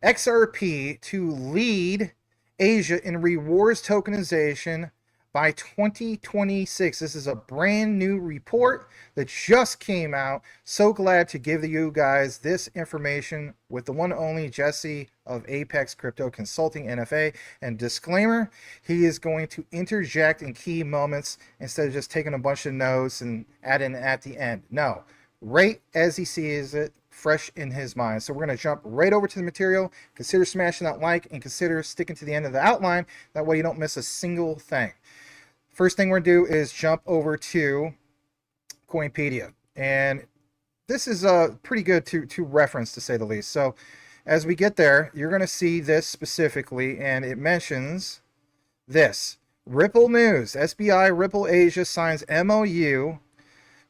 XRP to lead Asia in rewards tokenization by 2026. This is a brand new report that just came out. So glad to give you guys this information with the one and only Jesse of Apex Crypto Consulting NFA. And disclaimer, he is going to interject in key moments instead of just taking a bunch of notes and adding at the end. No, right as he sees it, fresh in his mind. So we're going to jump right over to the material. Consider smashing that like and consider sticking to the end of the outline. That way you don't miss a single thing. First thing we're going to do is jump over to Coinpedia. And this is pretty good to reference, to say the least. So as we get there, you're going to see this specifically, and it mentions this. Ripple News, SBI Ripple Asia signs MOU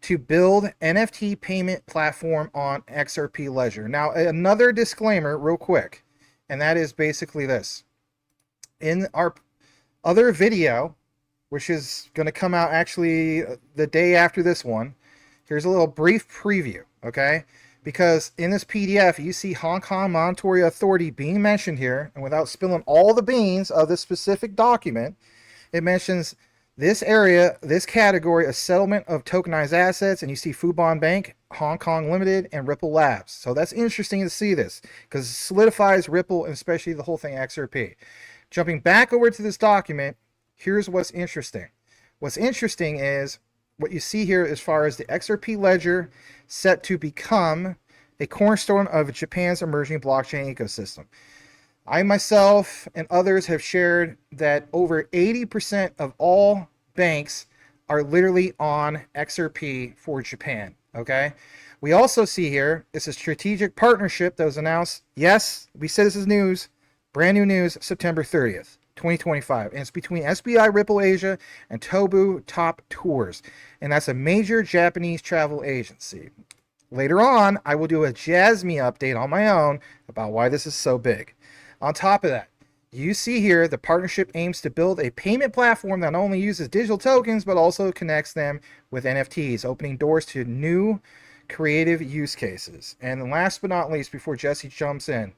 to build NFT payment platform on XRP Ledger. Now, another disclaimer real quick, and that is basically this. In our other video, which is going to come out actually the day after this one, here's a little brief preview, okay? Because in this PDF, you see Hong Kong Monetary Authority being mentioned here, and without spilling all the beans of this specific document, it mentions this area, this category, a settlement of tokenized assets, and you see Fubon Bank, Hong Kong Limited, and Ripple Labs. So that's interesting to see this because it solidifies Ripple and especially the whole thing XRP. Jumping back over to this document, here's what's interesting. What's interesting is what you see here as far as the XRP Ledger set to become a cornerstone of Japan's emerging blockchain ecosystem. I myself and others have shared that over 80% of all banks are literally on XRP for Japan, okay? We also see here, it's a strategic partnership that was announced, yes, we said this is news, brand new news, September 30th, 2025. And it's between SBI Ripple Asia and Tobo Top Tours. And that's a major Japanese travel agency. Later on, I will do a Jasmine update on my own about why this is so big. On top of that, you see here the partnership aims to build a payment platform that not only uses digital tokens but also connects them with NFTs, opening doors to new creative use cases. And last but not least, before Jesse jumps in,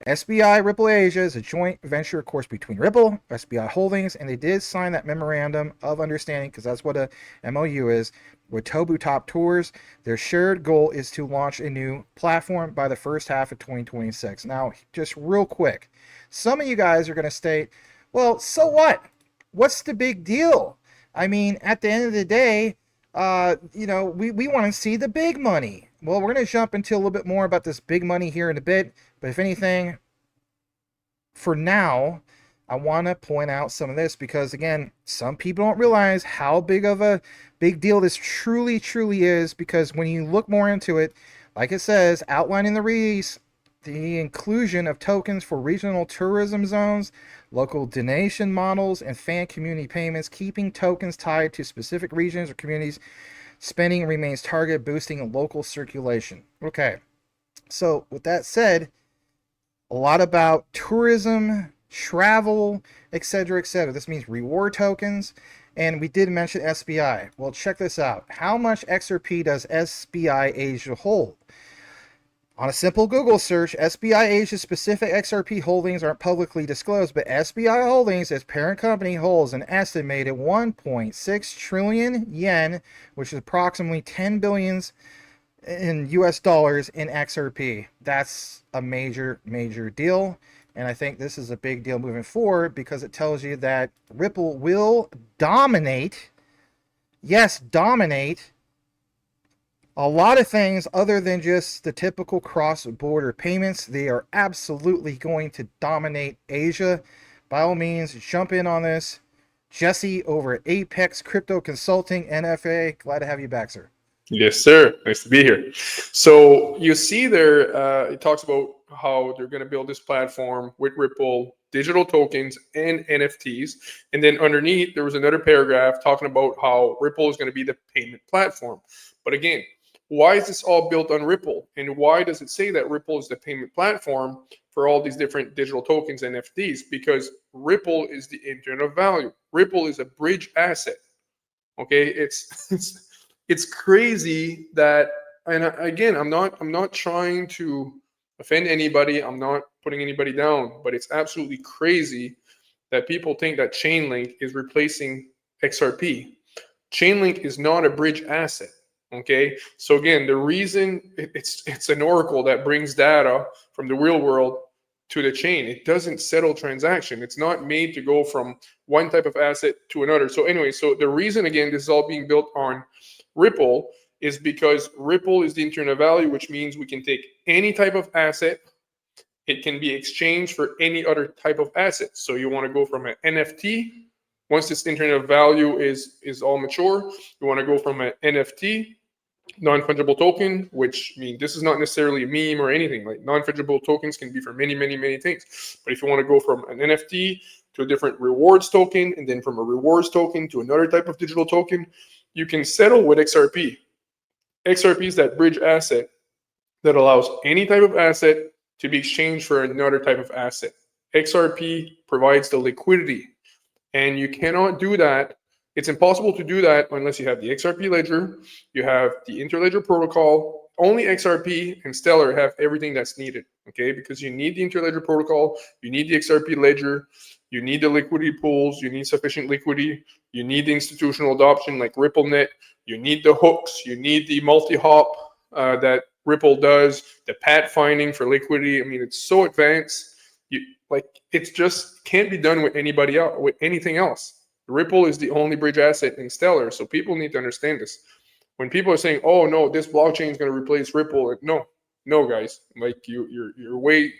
SBI Ripple Asia is a joint venture, of course, between Ripple, SBI Holdings, and they did sign that memorandum of understanding, because that's what a MOU is, with Tobo Top Tours. Their shared goal is to launch a new platform by the first half of 2026. Now, just real quick, some of you guys are going to state, well, so what? What's the big deal? I mean, at the end of the day, we want to see the big money. Well, we're going to jump into a little bit more about this big money here in a bit. But if anything, for now, I want to point out some of this because, again, some people don't realize how big of a big deal this truly, truly is. Because when you look more into it, like it says, outlining the release, the inclusion of tokens for regional tourism zones, local donation models, and fan community payments, keeping tokens tied to specific regions or communities. Spending remains targeted, boosting local circulation. Okay, so with that said, a lot about tourism, travel, etc., etc. This means reward tokens, and we did mention SBI. Well, check this out. How much XRP does SBI Asia hold? On a simple Google search, SBI Asia's specific XRP holdings aren't publicly disclosed, but SBI Holdings, as parent company, holds an estimated 1.6 trillion yen, which is approximately 10 billions in US dollars in XRP. That's a major, major deal. And I think this is a big deal moving forward because it tells you that Ripple will dominate, yes, dominate a lot of things other than just the typical cross-border payments. They are absolutely going to dominate Asia. By all means, jump in on this. Jesse over at Apex Crypto Consulting, NFA. Glad to have you back, sir. Yes, sir. Nice to be here. So you see there, it talks about how they're going to build this platform with Ripple, digital tokens, and NFTs. And then underneath, there was another paragraph talking about how Ripple is going to be the payment platform. But again, why is this all built on Ripple? And why does it say that Ripple is the payment platform for all these different digital tokens and NFTs? Because Ripple is the engine of value. Ripple is a bridge asset. Okay, it's crazy that, and again, I'm not trying to offend anybody. I'm not putting anybody down, but it's absolutely crazy that people think that Chainlink is replacing XRP. Chainlink is not a bridge asset. Okay, so again, the reason it's an oracle that brings data from the real world to the chain. It doesn't settle transaction. It's not made to go from one type of asset to another. So anyway, so the reason, again, this is all being built on Ripple is because Ripple is the internet value, which means we can take any type of asset. It can be exchanged for any other type of asset. So you want to go from an NFT. Once this internet value is all mature, you want to go from an NFT, non-fungible token, which means this is not necessarily a meme or anything. Like non-fungible tokens can be for many, many, many things. But if you want to go from an NFT to a different rewards token, and then from a rewards token to another type of digital token, you can settle with XRP. XRP is that bridge asset that allows any type of asset to be exchanged for another type of asset. XRP provides the liquidity, and you cannot do that. It's impossible to do that unless you have the XRP Ledger, you have the Interledger protocol. Only XRP and Stellar have everything that's needed, okay? Because you need the Interledger protocol, you need the XRP Ledger, you need the liquidity pools, you need sufficient liquidity, you need the institutional adoption like RippleNet, you need the hooks, you need the multi-hop that Ripple does, the pathfinding for liquidity. I mean, it's so advanced. It just can't be done with anybody else, with anything else. Ripple is the only bridge asset in Stellar, so people need to understand this. When people are saying, "Oh no, this blockchain is going to replace Ripple," no, guys, like you're way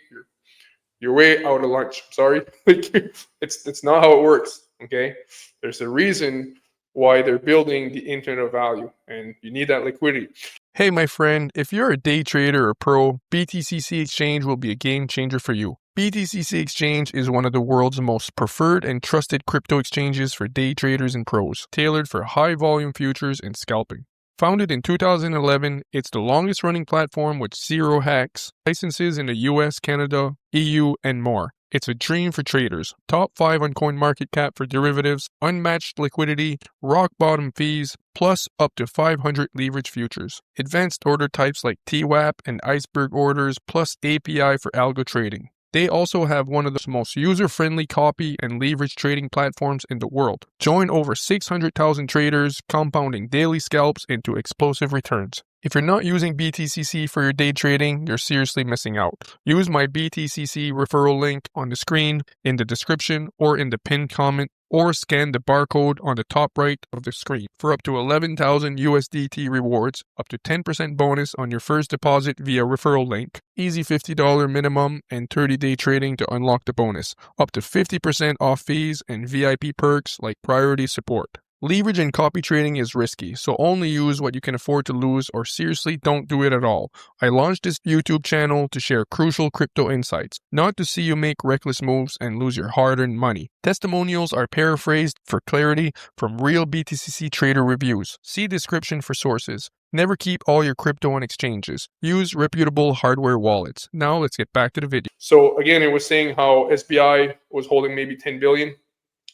out of lunch. Sorry, it's not how it works. Okay, there's a reason why they're building the internet of value, and you need that liquidity. Hey, my friend, if you're a day trader or pro, BTCC Exchange will be a game changer for you. BTCC Exchange is one of the world's most preferred and trusted crypto exchanges for day traders and pros, tailored for high volume futures and scalping. Founded in 2011, it's the longest running platform with 0 hacks, licenses in the US, Canada, EU, and more. It's a dream for traders. Top 5 on CoinMarketCap for derivatives, unmatched liquidity, rock bottom fees, plus up to 500 leverage futures. Advanced order types like TWAP and iceberg orders, plus API for algo trading. They also have one of the most user-friendly copy and leverage trading platforms in the world. Join over 600,000 traders, compounding daily scalps into explosive returns. If you're not using BTCC for your day trading, you're seriously missing out. Use my BTCC referral link on the screen, in the description, or in the pinned comment, or scan the barcode on the top right of the screen for up to 11,000 USDT rewards, up to 10% bonus on your first deposit via referral link, easy $50 minimum, and 30-day trading to unlock the bonus, up to 50% off fees and VIP perks like priority support. Leverage and copy trading is risky, so only use what you can afford to lose or seriously don't do it at all. I launched this YouTube channel to share crucial crypto insights, not to see you make reckless moves and lose your hard-earned money. Testimonials are paraphrased for clarity from real BTCC trader reviews. See description for sources. Never keep all your crypto on exchanges. Use reputable hardware wallets. Now let's get back to the video. So again, it was saying how SBI was holding maybe 10 billion.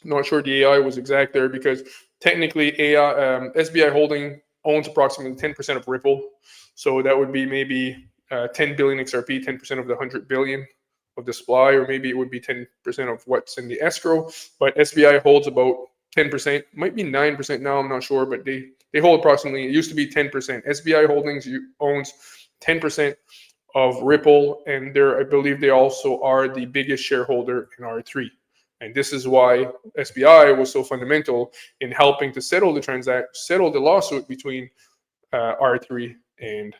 Not sure the AI was exact there because technically SBI Holding owns approximately 10% of Ripple. So that would be maybe 10 billion XRP, 10% of the 100 billion of the supply, or maybe it would be 10% of what's in the escrow. But SBI holds about 10%, might be 9% now, I'm not sure, but they hold approximately, it used to be 10%. SBI Holdings owns 10% of Ripple, and I believe they also are the biggest shareholder in R3. And this is why SBI was so fundamental in helping to settle the lawsuit between R3 and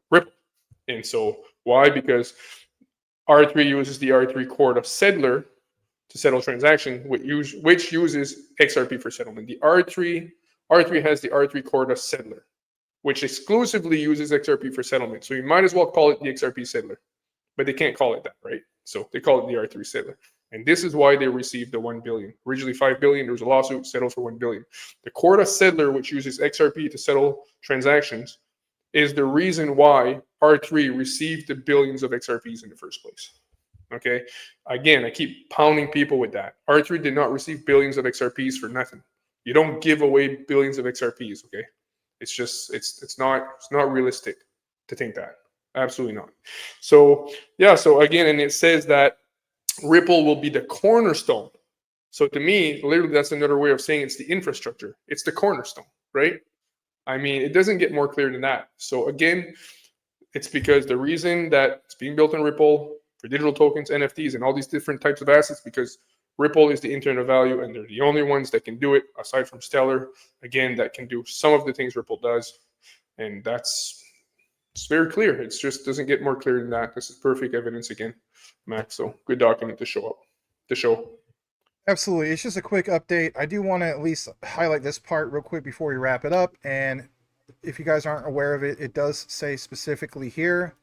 Ripple. And so why? Because R3 uses the R3 court of settler to settle transaction, which uses XRP for settlement. The R3 has the R3 court of settler, which exclusively uses XRP for settlement. So you might as well call it the XRP settler, but they can't call it that, right? So they call it the R3 settler. And this is why they received the 1 billion. Originally 5 billion, there was a lawsuit, settled for 1 billion. The court of settler, which uses XRP to settle transactions, is the reason why R3 received the billions of XRPs in the first place. Okay? Again, I keep pounding people with that. R3 did not receive billions of XRPs for nothing. You don't give away billions of XRPs, okay? It's just, it's not realistic to think that. Absolutely not. So yeah, so again, and it says that Ripple will be the cornerstone. So to me, literally, that's another way of saying it's the infrastructure. It's the cornerstone, right? I mean, it doesn't get more clear than that. So again, it's because the reason that it's being built on Ripple for digital tokens, NFTs, and all these different types of assets, because Ripple is the internet of value, and they're the only ones that can do it, aside from Stellar, again, that can do some of the things Ripple does. And it's very clear. It just doesn't get more clear than that. This is perfect evidence again, Max. So good document to show. Absolutely. It's just a quick update. I do want to at least highlight this part real quick before we wrap it up. And if you guys aren't aware of it, it does say specifically here,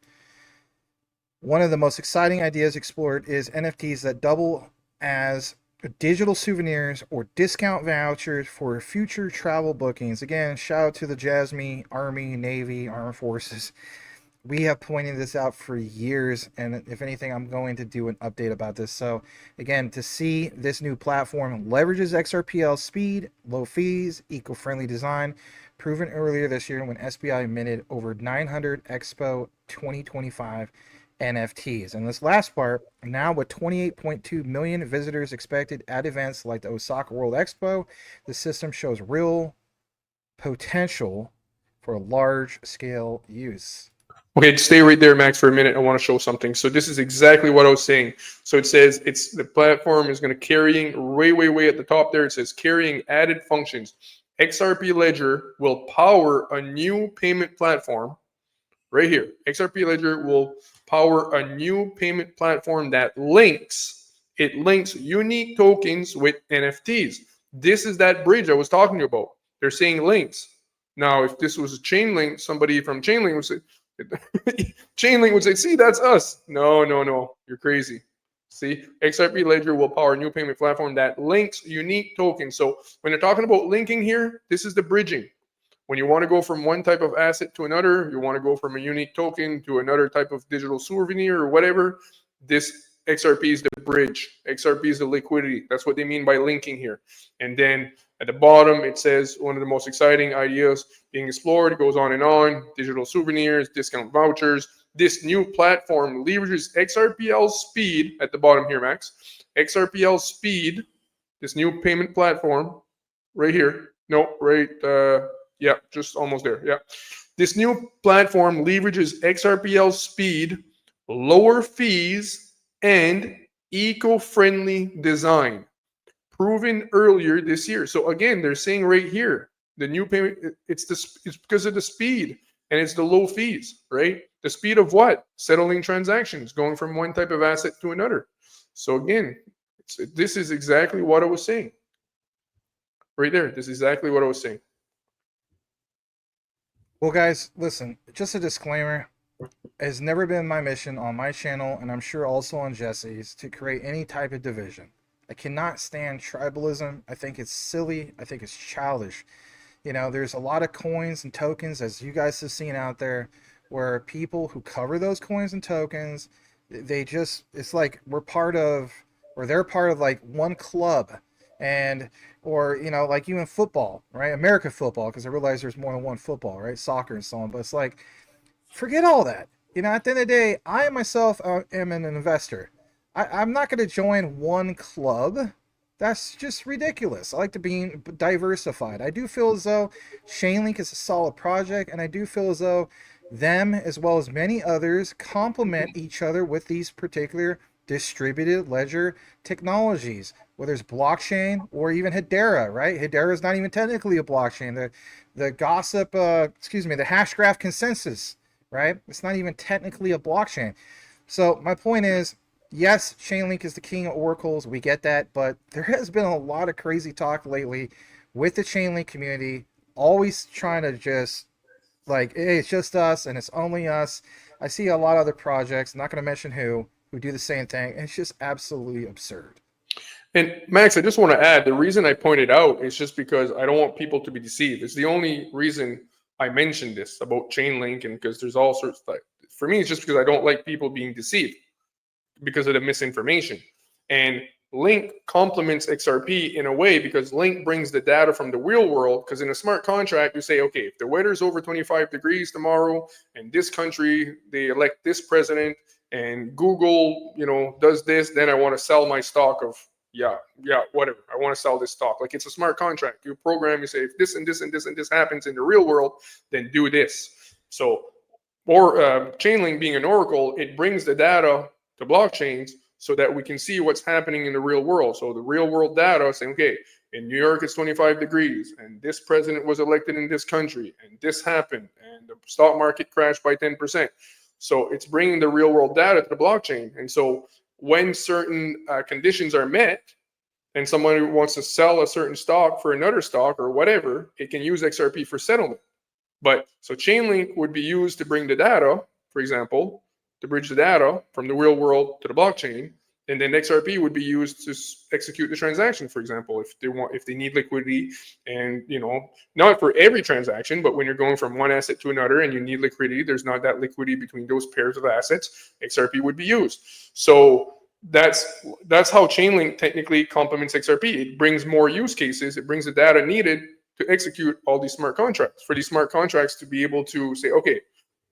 one of the most exciting ideas explored is NFTs that double as digital souvenirs or discount vouchers for future travel bookings. Again, shout out to the Jasmine Army, Navy, Armed Forces. We have pointed this out for years, and if anything, I'm going to do an update about this. So again, to see this new platform leverages XRPL speed, low fees, eco-friendly design, proven earlier this year when SBI minted over 900 Expo 2025 NFTs. And this last part, now with 28.2 million visitors expected at events like the Osaka World Expo, the system shows real potential for large-scale use. Okay, stay right there, Max, for a minute. I want to show something. So this is exactly what I was saying. So it says the platform is going to carrying way at the top there. It says carrying added functions. XRP Ledger will power a new payment platform right here. XRP Ledger will power a new payment platform that links unique tokens with NFTs. This is that bridge I was talking about. They're saying links. Now, if this was a Chainlink, somebody from Chainlink would say, see, that's us. No, you're crazy. See, XRP Ledger will power a new payment platform that links unique tokens. So when they're talking about linking here, this is the bridging. When you want to go from one type of asset to another, you want to go from a unique token to another type of digital souvenir or whatever, this XRP is the bridge. XRP is the liquidity. That's what they mean by linking here. And then at the bottom, it says one of the most exciting ideas being explored. It goes on and on. Digital souvenirs, discount vouchers. This new platform leverages XRPL speed at the bottom here, Max. XRPL speed, this new payment platform right here. No, right. Yeah, just almost there. Yeah. This new platform leverages XRPL speed, lower fees, and eco-friendly design, proven earlier this year. So again, they're saying right here, the new payment, it's because of the speed and it's the low fees, right? The speed of what? Settling transactions, going from one type of asset to another. So again, this is exactly what I was saying. Right there, this is exactly what I was saying. Well, guys, listen, just a disclaimer. It has never been my mission on my channel, and I'm sure also on Jesse's, to create any type of division. I cannot stand tribalism. I think it's silly. I think it's childish. You know, there's a lot of coins and tokens, as you guys have seen out there, where people who cover those coins and tokens, it's like they're part of like one club. And or like even football, right? American football, because I realize there's more than one football, right? Soccer and so on. But it's like, forget all that. At the end of the day, I myself am an investor. I'm not going to join one club. That's just ridiculous. I like to be diversified. I do feel as though Chainlink is a solid project, and I do feel as though them, as well as many others, complement each other with these particular distributed ledger technologies, whether it's blockchain or even Hedera, right? Hedera is not even technically a blockchain. The gossip, the Hashgraph consensus, right? It's not even technically a blockchain. So my point is, yes, Chainlink is the king of oracles. We get that, but there has been a lot of crazy talk lately with the Chainlink community, always trying to just like, hey, it's just us and it's only us. I see a lot of other projects, not going to mention who do the same thing, and it's just absolutely absurd. And Max, I just want to add, the reason I pointed out is just because I don't want people to be deceived. It's the only reason I mentioned this about Chainlink, and because there's all sorts of, for me, it's just because I don't like people being deceived because of the misinformation. And Link complements XRP in a way because Link brings the data from the real world. Because in a smart contract, you say, okay, if the weather's over 25 degrees tomorrow and this country, they elect this president and Google, does this, then I want to sell my stock of, whatever. I want to sell this stock. Like it's a smart contract. You program, you say, if this and this and this and this happens in the real world, then do this. So, or Chainlink being an oracle, it brings the data to blockchains so that we can see what's happening in the real world. So the real world data saying, okay, in New York it's 25 degrees, and this president was elected in this country, and this happened, and the stock market crashed by 10%. So it's bringing the real world data to the blockchain. And so when certain conditions are met, and somebody wants to sell a certain stock for another stock or whatever, it can use XRP for settlement. But so Chainlink would be used to bring the data, for example, to bridge the data from the real world to the blockchain, and then XRP would be used to execute the transaction, for example, if they need liquidity, and not for every transaction, but when you're going from one asset to another and you need liquidity, there's not that liquidity between those pairs of assets, XRP would be used. So that's how Chainlink technically complements XRP. It brings more use cases. It brings the data needed to execute all these smart contracts, for these smart contracts to be able to say, okay,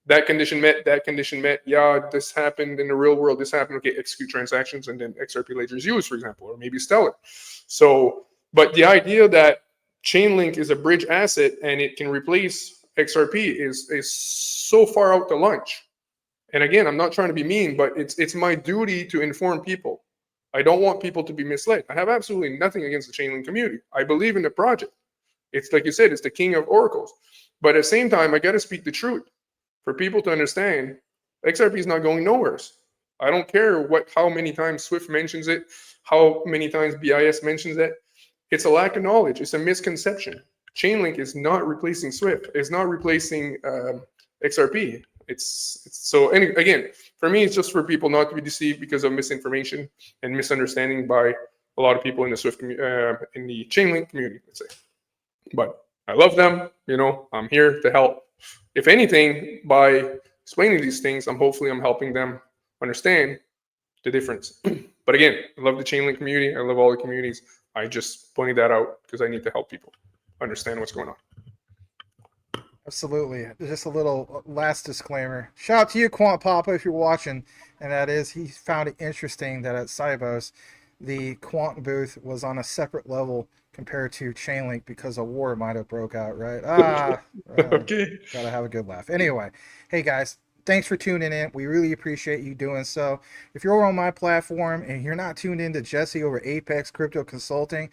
that condition met, yeah, this happened in the real world, this happened, okay, execute transactions, and then XRP Ledger is used, for example, or maybe Stellar. So, but the idea that Chainlink is a bridge asset and it can replace XRP is so far out to lunch. And again, I'm not trying to be mean, but it's my duty to inform people. I don't want people to be misled. I have absolutely nothing against the Chainlink community. I believe in the project. It's like you said, it's the king of oracles. But at the same time, I got to speak the truth for people to understand. XRP is not going nowhere. I don't care how many times Swift mentions it, how many times BIS mentions it. It's a lack of knowledge. It's a misconception. Chainlink is not replacing Swift. It's not replacing XRP. Again, for me, it's just for people not to be deceived because of misinformation and misunderstanding by a lot of people in the Swift in the Chainlink community, let's say. But I love them. I'm here to help. If anything, by explaining these things, I'm helping them understand the difference. But again, I love the Chainlink community. I love all the communities. I just pointed that out because I need to help people understand what's going on. Absolutely. Just a little last disclaimer. Shout out to you, Quant Papa, if you're watching. And that is, he found it interesting that at Cybos, the Quant booth was on a separate level compared to Chainlink because a war might have broke out, right? Okay. Gotta have a good laugh. Anyway, hey guys, thanks for tuning in. We really appreciate you doing so. If you're on my platform and you're not tuned in to Jesse over Apex Crypto Consulting,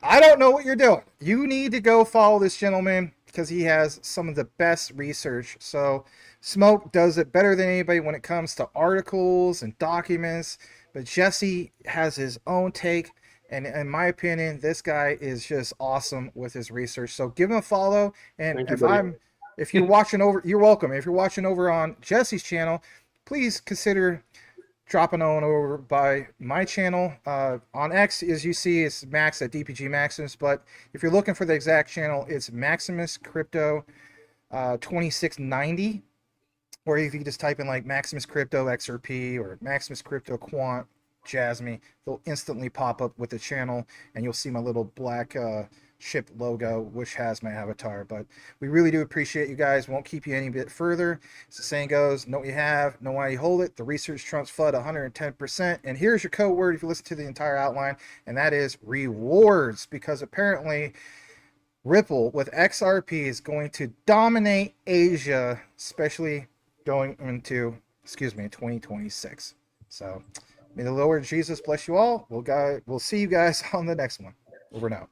I don't know what you're doing. You need to go follow this gentleman because he has some of the best research. So Smoke does it better than anybody when it comes to articles and documents, but Jesse has his own take. And in my opinion, this guy is just awesome with his research. So give him a follow. And if you're watching over, you're welcome. If you're watching over on Jesse's channel, please consider dropping on over by my channel. On X, as you see, it's Max at DPG Maximus. But if you're looking for the exact channel, it's Maximus Crypto 2690. Or if you just type in like Maximus Crypto XRP or Maximus Crypto Quant Jasmine, they'll instantly pop up with the channel, and you'll see my little black ship logo, which has my avatar. But we really do appreciate you guys. Won't keep you any bit further. As the saying goes, know what you have, know why you hold it. The research trumps FUD 110%. And here's your code word if you listen to the entire outline, and that is rewards, because apparently Ripple with XRP is going to dominate Asia, especially going into 2026. So may the Lord Jesus bless you all. We'll see you guys on the next one. Over and out.